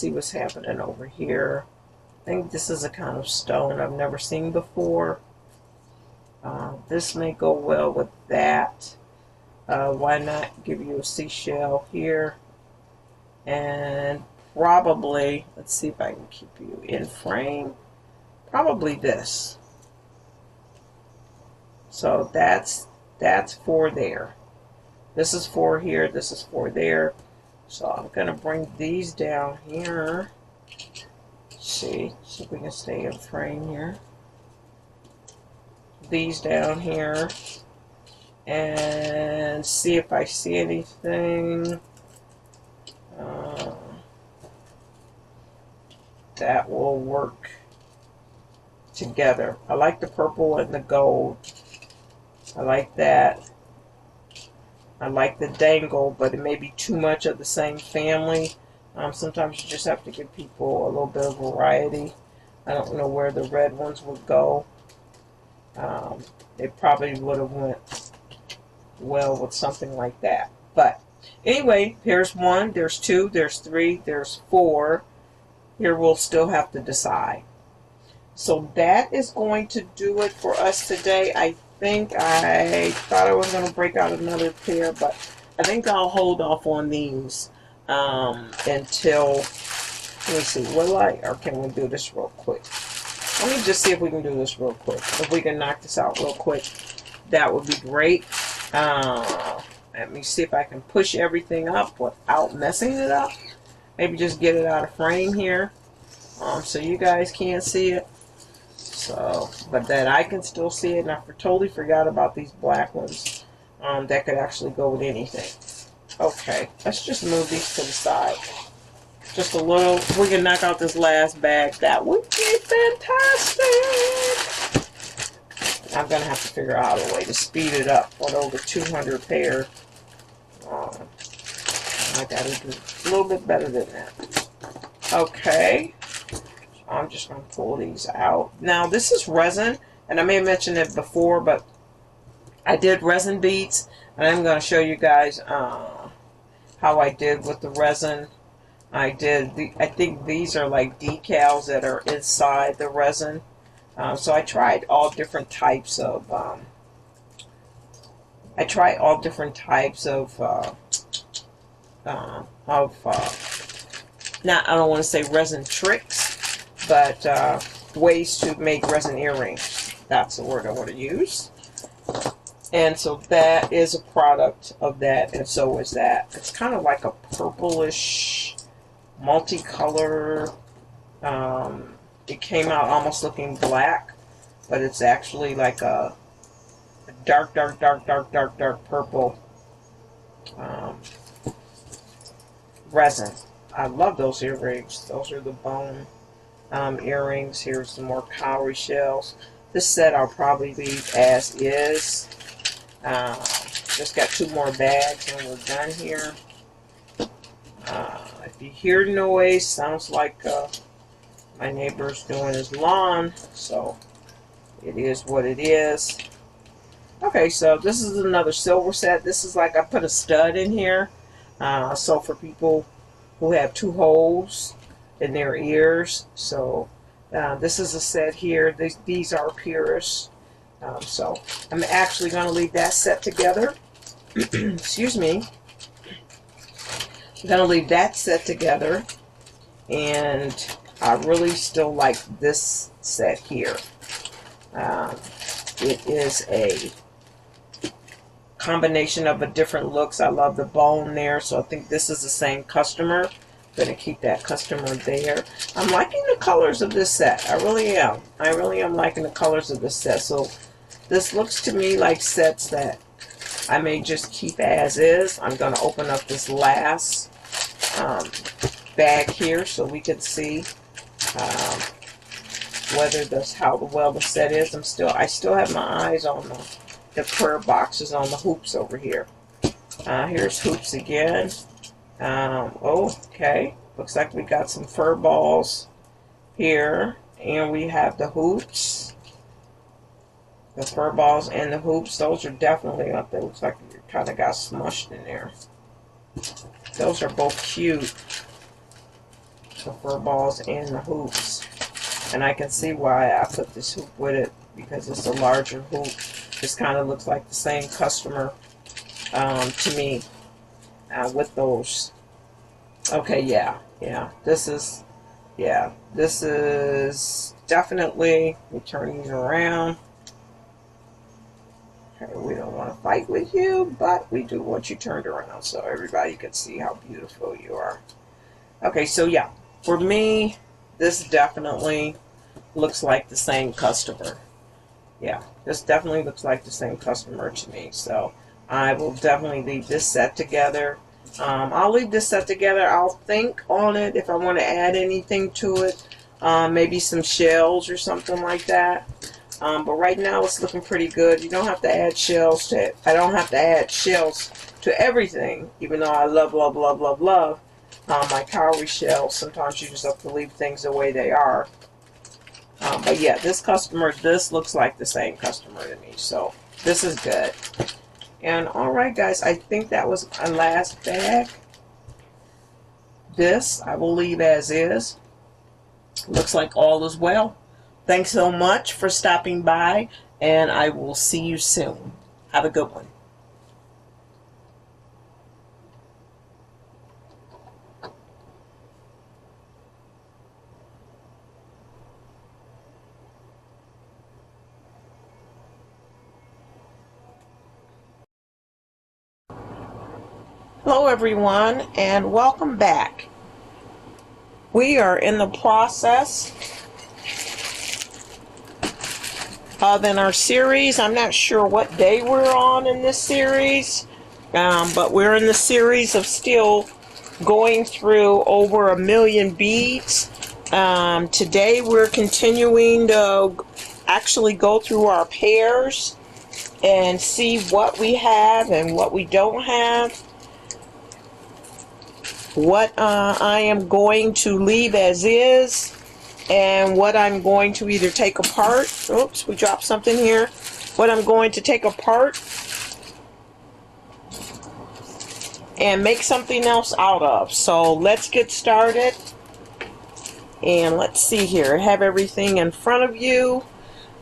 see what's happening over here. I think this is a kind of stone I've never seen before. This may go well with that. Why not give you a seashell here? And probably, let's see if I can keep you in frame. Probably this. So that's for there. This is for here. This is for there. So I'm gonna bring these down here. See if we can stay in frame here. These down here, and see if I see anything that will work together. I like the purple and the gold. I like that. I like the dangle, but it may be too much of the same family. Sometimes you just have to give people a little bit of variety. I don't know where the red ones would go. It probably would have went well with something like that. But anyway, here's one, there's two, there's three, there's four. Here we'll still have to decide. So that is going to do it for us today. I think I thought I was going to break out another pair, but I think I'll hold off on these until, let me see, will I, or can we do this real quick? Let me just see if we can do this real quick. If we can knock this out real quick, that would be great. Let me see if I can push everything up without messing it up. Maybe just get it out of frame here, so you guys can't see it. So, but that I can still see it. And I totally forgot about these black ones. That could actually go with anything. Okay, let's just move these to the side. Just a little. If we can knock out this last bag, that would be fantastic. I'm gonna have to figure out a way to speed it up with over 200 pairs. I gotta do a little bit better than that. Okay, I'm just gonna pull these out. Now this is resin, and I may have mentioned it before, but I did resin beads, and I'm gonna show you guys how I did with the resin. I think these are like decals that are inside the resin. So I tried all different types of not, I don't want to say resin tricks, but ways to make resin earrings. That's the word I want to use. And so that is a product of that, and so is that. It's kind of like a purplish multicolor. It came out almost looking black, but it's actually like a dark purple resin. I love those earrings. Those are the bone earrings. Here's some more cowrie shells. This set I'll probably leave as is. Just got 2 more bags and we're done here. If you hear noise, sounds like my neighbor's doing his lawn, so it is what it is. Okay, so this is another silver set. This is like I put a stud in here. So for people who have 2 holes in their ears, so this is a set here. These are purists. So I'm actually going to leave that set together. Excuse me. I'm going to leave that set together, and I really still like this set here. It is a combination of a different looks. I love the bone there, so I think this is the same customer. I'm going to keep that customer there. I'm liking the colors of this set. I really am. I really am liking the colors of this set. So this looks to me like sets that I may just keep as is. I'm going to open up this last bag here so we can see whether that's how well the set is. I still have my eyes on the prayer boxes on the hoops over here. Here's hoops again. Okay, looks like we got some fur balls here, and we have the hoops, the fur balls and the hoops. Those are definitely up there. Looks like you kind of got smushed in there. Those are both cute. the fur balls and the hoops. And I can see why I put this hoop with it, because it's a larger hoop. This kind of looks like the same customer to me with those. Okay, yeah. This is definitely, let me turn these around. Okay, we don't want to fight with you, but we do want you turned around so everybody can see how beautiful you are. Okay, so yeah, for me, this definitely looks like the same customer. Yeah, this definitely looks like the same customer to me. So I will definitely leave this set together. I'll leave this set together. I'll think on it if I want to add anything to it. Maybe some shells or something like that. But right now it's looking pretty good. You don't have to add shells to it. I don't have to add shells to everything, even though I love my cowrie shells. Sometimes you just have to leave things the way they are. But yeah, this looks like the same customer to me. So this is good. And alright guys, I think that was my last bag. This I will leave as is. Looks like all is well. Thanks so much for stopping by, and I will see you soon. Have a good one. Hello everyone, and welcome back. We are in the process in our series. I'm not sure what day we're on in this series, but we're in the series of still going through over 1 million beads. Today we're continuing to actually go through our pairs and see what we have and what we don't have. What I am going to leave as is, and what I'm going to either take apart. Oops, we dropped something here. What I'm going to take apart and make something else out of. So let's get started. And let's see here. I have everything in front of you.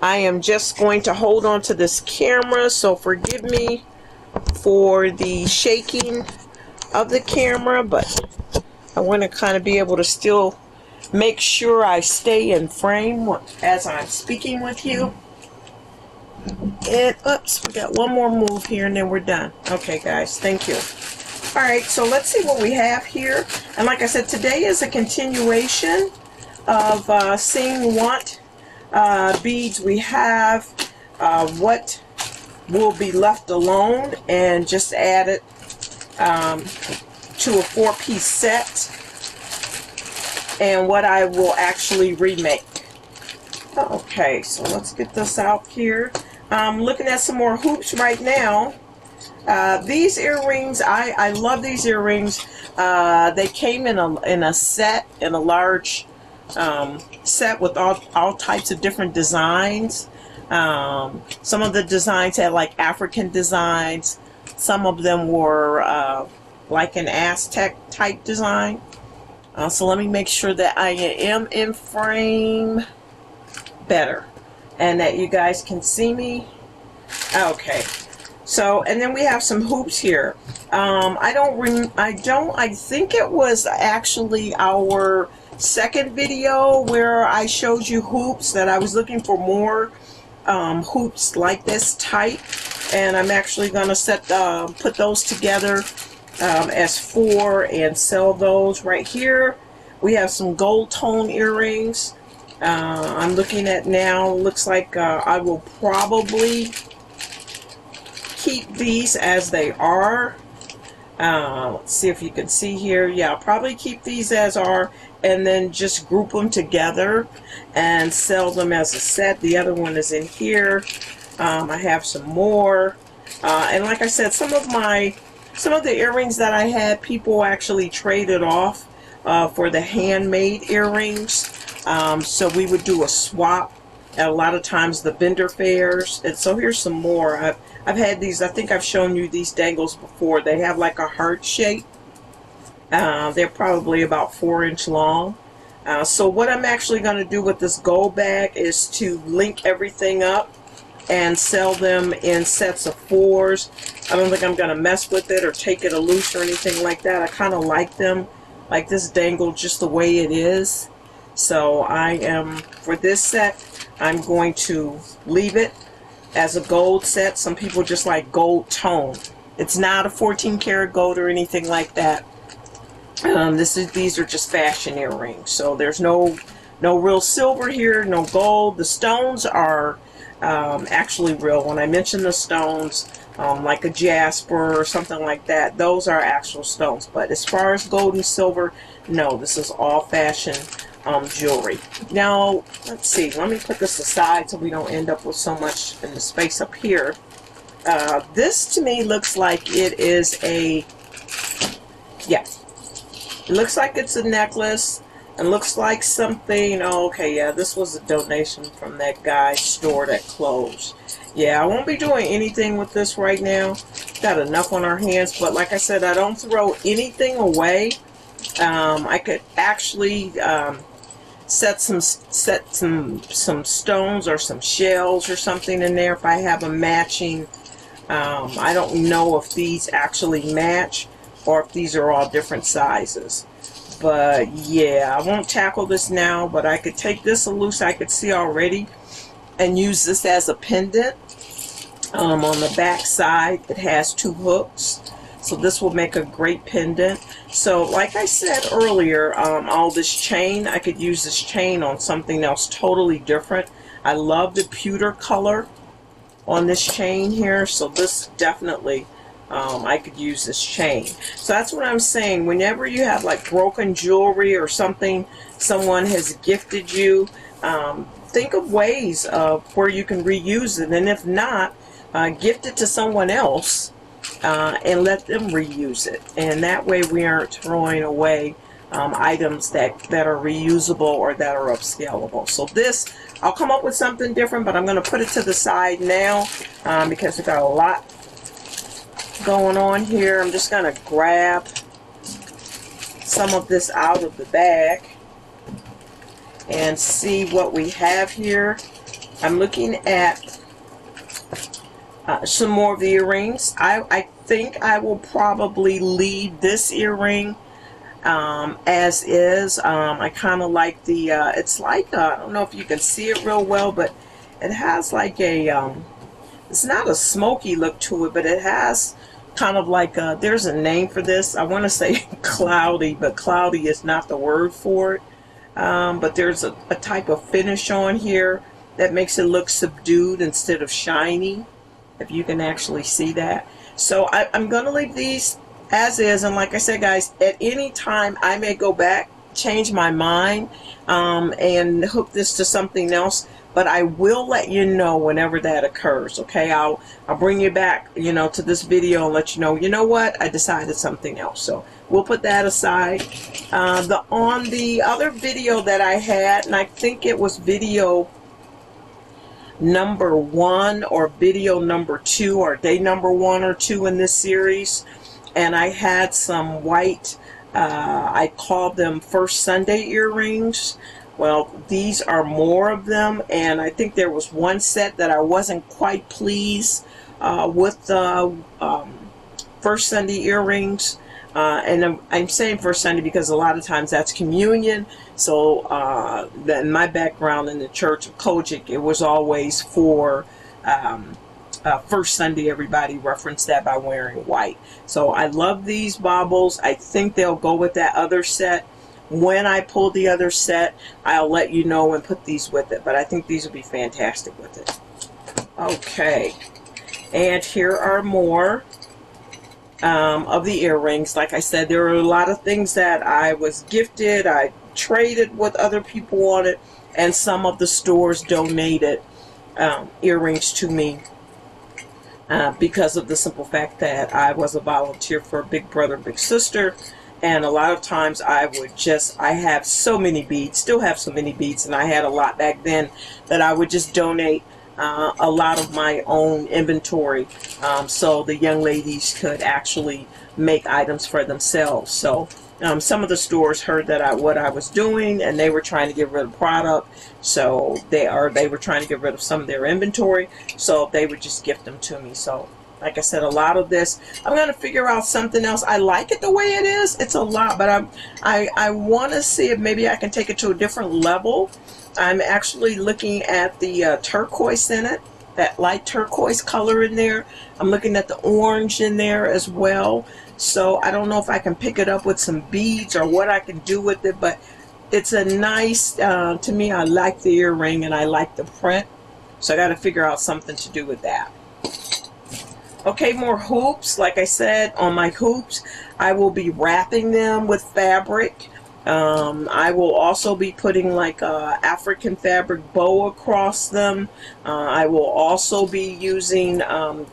I am just going to hold on to this camera, so forgive me for the shaking of the camera, but I want to kind of be able to still make sure I stay in frame as I'm speaking with you. And oops, we got one more move here and then we're done. Okay guys, thank you. Alright, so let's see what we have here. And like I said, today is a continuation of seeing what beads we have, what will be left alone, and just add it to a 4-piece set, and what I will actually remake. Okay, so let's get this out here. I'm looking at some more hoops right now. These earrings, I love these earrings. They came in a set, in a large set with all types of different designs. Some of the designs had like African designs. Some of them were like an Aztec type design. So let me make sure that I am in frame better and that you guys can see me. Okay. So, and then we have some hoops here. I think it was actually our second video where I showed you hoops, that I was looking for more hoops like this type, and I'm actually going to put those together as 4 and sell those right here. We have some gold tone earrings. I'm looking at now, looks like I will probably keep these as they are. Let's see if you can see here. Yeah, I'll probably keep these as are, and then just group them together and sell them as a set. The other one is in here. I have some more, and like I said, some of the earrings that I had, people actually traded off for the handmade earrings. So we would do a swap at a lot of times the vendor fairs. And so here's some more. I've had these. I think I've shown you these dangles before. They have like a heart shape. They're probably about 4 inch long. So what I'm actually going to do with this gold bag is to link everything up and sell them in sets of 4s. I don't think I'm going to mess with it or take it loose or anything like that. I kind of like them, like this dangle, just the way it is. So I am, for this set, I'm going to leave it as a gold set. Some people just like gold tone. It's not a 14 karat gold or anything like that. These are just fashion earrings. So there's no real silver here, no gold. The stones are actually real. When I mention the stones, like a jasper or something like that, those are actual stones. But as far as gold and silver, no, this is all fashion jewelry. Now, let's see. Let me put this aside so we don't end up with so much in the space up here. This to me looks like it is a, yeah, it looks like it's a necklace. It looks like something, oh, okay, yeah, this was a donation from that guy's store that closed. Yeah, I won't be doing anything with this right now. Got enough on our hands, but like I said, I don't throw anything away. I could actually set some stones or some shells or something in there if I have a matching. I don't know if these actually match or if these are all different sizes. But yeah, I won't tackle this now, but I could take this loose, I could see already, and use this as a pendant. On the back side, it has 2 hooks, so this will make a great pendant. So like I said earlier, all this chain, I could use this chain on something else totally different. I love the pewter color on this chain here, so this definitely, I could use this chain. So that's what I'm saying. Whenever you have like broken jewelry or something someone has gifted you, think of ways of where you can reuse it, and if not, gift it to someone else and let them reuse it. And that way we aren't throwing away items that are reusable or that are upscalable. So this, I'll come up with something different, but I'm going to put it to the side now because we've got a lot going on here. I'm just going to grab some of this out of the bag and see what we have here. I'm looking at some more of the earrings. I think I will probably leave this earring as is. I kind of like the it's like I don't know if you can see it real well, but it has like a it's not a smoky look to it, but it has kind of like a, there's a name for this. I want to say cloudy, but cloudy is not the word for it. But there's a type of finish on here that makes it look subdued instead of shiny, if you can actually see that. So I'm going to leave these as is, and like I said, guys, at any time I may go back, change my mind, and hook this to something else, but I will let you know whenever that occurs. Okay, I'll bring you back, you know, to this video and let you know what, I decided something else. So we'll put that aside. On the other video that I had, and I think it was video number 1 or video number 2 or day number 1 or 2 in this series, and I had some white, I call them First Sunday earrings. Well, these are more of them, and I think there was one set that I wasn't quite pleased with the First Sunday earrings. And I'm saying First Sunday because a lot of times that's communion. So in my background in the Church of Kojic, it was always for First Sunday. Everybody referenced that by wearing white. So I love these baubles. I think they'll go with that other set. When I pull the other set, I'll let you know and put these with it. But I think these will be fantastic with it. Okay. And here are more of the earrings. Like I said, there are a lot of things that I was gifted. I traded with other people on it. And some of the stores donated earrings to me because of the simple fact that I was a volunteer for Big Brother, Big Sister. And a lot of times I have so many beads, still have so many beads, and I had a lot back then, that I would just donate a lot of my own inventory so the young ladies could actually make items for themselves. So some of the stores heard that what I was doing, and they were trying to get rid of product. So they were trying to get rid of some of their inventory, so they would just gift them to me. So like I said, a lot of this, I'm going to figure out something else. I like it the way it is. It's a lot, but I want to see if maybe I can take it to a different level. I'm actually looking at the turquoise in it, that light turquoise color in there. I'm looking at the orange in there as well. So I don't know if I can pick it up with some beads or what I can do with it, but it's a nice, to me, I like the earring and I like the print. So I got to figure out something to do with that. Okay, more hoops. Like I said, on my hoops, I will be wrapping them with fabric. I will also be putting like a African fabric bow across them. I will also be using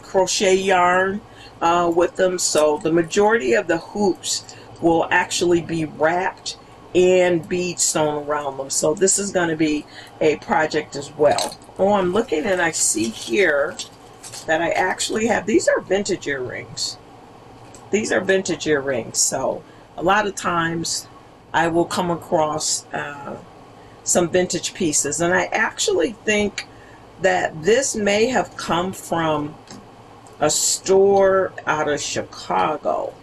crochet yarn with them. So the majority of the hoops will actually be wrapped and bead sewn around them. So this is going to be a project as well. Oh, I'm looking and I see here that I actually have, these are vintage earrings. These are vintage earrings. So a lot of times I will come across some vintage pieces, and I actually think that this may have come from a store out of Chicago.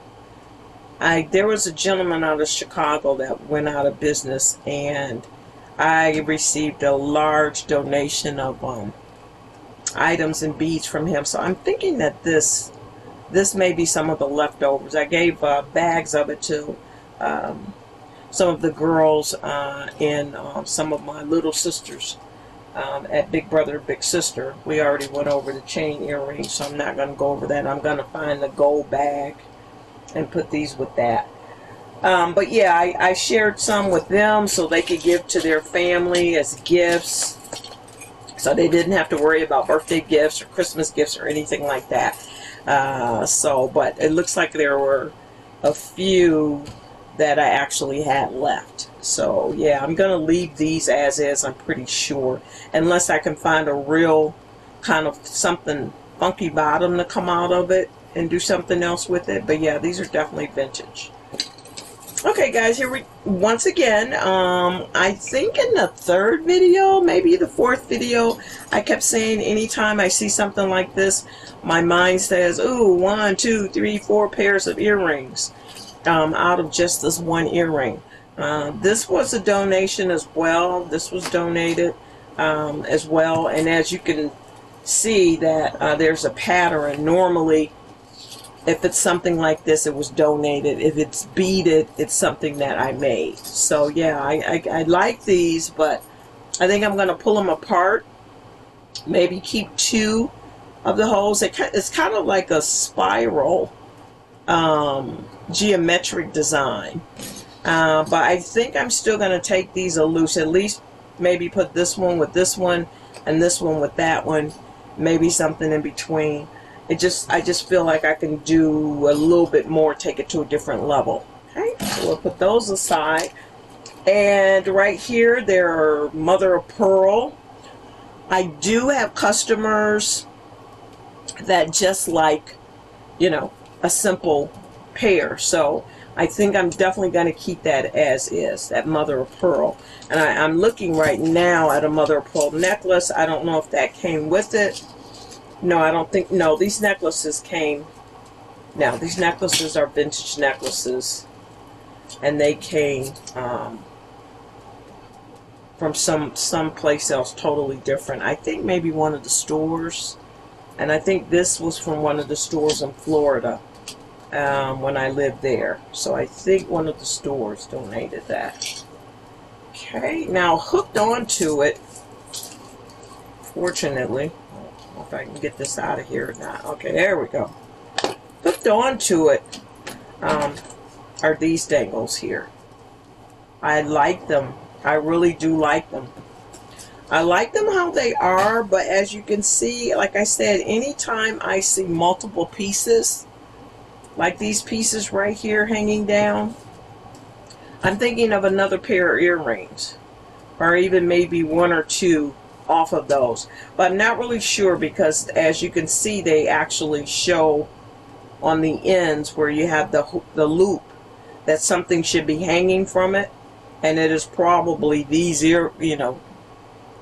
There was a gentleman out of Chicago that went out of business, and I received a large donation of items and beads from him. So I'm thinking that this may be some of the leftovers. I gave bags of it to some of the girls and some of my little sisters at Big Brother Big Sister. We already went over the chain earrings, so I'm not going to go over that. I'm going to find the gold bag and put these with that. But yeah, I shared some with them so they could give to their family as gifts, so they didn't have to worry about birthday gifts or Christmas gifts or anything like that. But it looks like there were a few that I actually had left. So yeah, I'm gonna leave these as is, I'm pretty sure, unless I can find a real kind of something funky bottom to come out of it and do something else with it. But yeah, these are definitely vintage. Okay guys, here we once again, I think in the third video, maybe the fourth video, I kept saying anytime I see something like this, my mind says, ooh, 1, 2, 3, 4 pairs of earrings out of just this one earring. This was a donation as well. This was donated as well, and as you can see that there's a pattern. Normally if it's something like this, it was donated. If it's beaded, it's something that I made. So yeah, I like these, but I think I'm going to pull them apart, maybe keep 2 of the holes. It's kind of like a spiral geometric design, but I think I'm still going to take these a loose, at least maybe put this one with this one and this one with that one, maybe something in between. I just feel like I can do a little bit more, take it to a different level. Okay, so we'll put those aside. And right here, they're mother of pearl. I do have customers that just like, you know, a simple pair. So I think I'm definitely going to keep that as is, that mother of pearl. And I'm looking right now at a mother of pearl necklace. I don't know if that came with it. No, I don't think, no, these necklaces came, now these necklaces are vintage necklaces, and they came from some place else totally different. I think maybe one of the stores, and I think this was from one of the stores in Florida when I lived there. So I think one of the stores donated that. Okay, now hooked onto it, fortunately, if I can get this out of here or not. Okay, there we go. Hooked onto it are these dangles here. I like them. I really do like them. I like them how they are, but as you can see, like I said, anytime I see multiple pieces, like these pieces right here hanging down, I'm thinking of another pair of earrings, or even maybe 1 or 2 off of those, but I'm not really sure, because as you can see, they actually show on the ends where you have the loop that something should be hanging from it, and it is probably these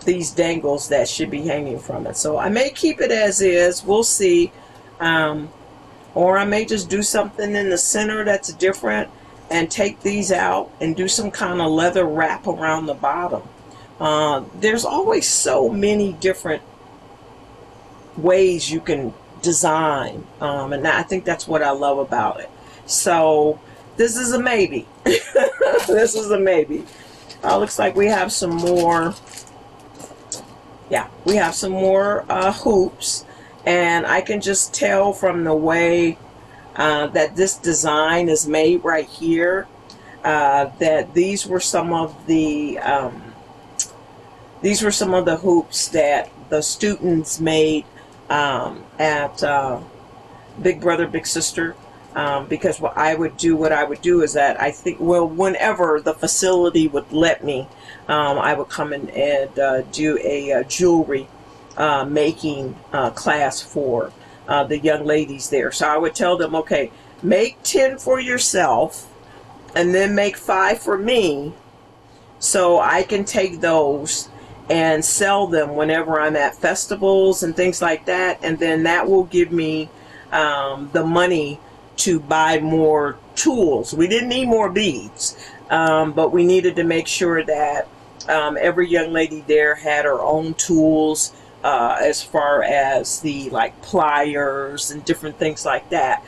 these dangles that should be hanging from it. So I may keep it as is, we'll see, or I may just do something in the center that's different and take these out and do some kind of leather wrap around the bottom. There's always so many different ways you can design, and I think that's what I love about it. So this is a maybe. This is a maybe. Looks like we have some more. Yeah, we have some more hoops, and I can just tell from the way that this design is made right here that these were some of the hoops that the students made at Big Brother Big Sister. Because what I would do is that I think, well, whenever the facility would let me, I would come in and do a jewelry making class for the young ladies there. So I would tell them, okay, make 10 for yourself and then make 5 for me, so I can take those and sell them whenever I'm at festivals and things like that, and then that will give me the money to buy more tools. We didn't need more beads, but we needed to make sure that every young lady there had her own tools, as far as the pliers and different things like that.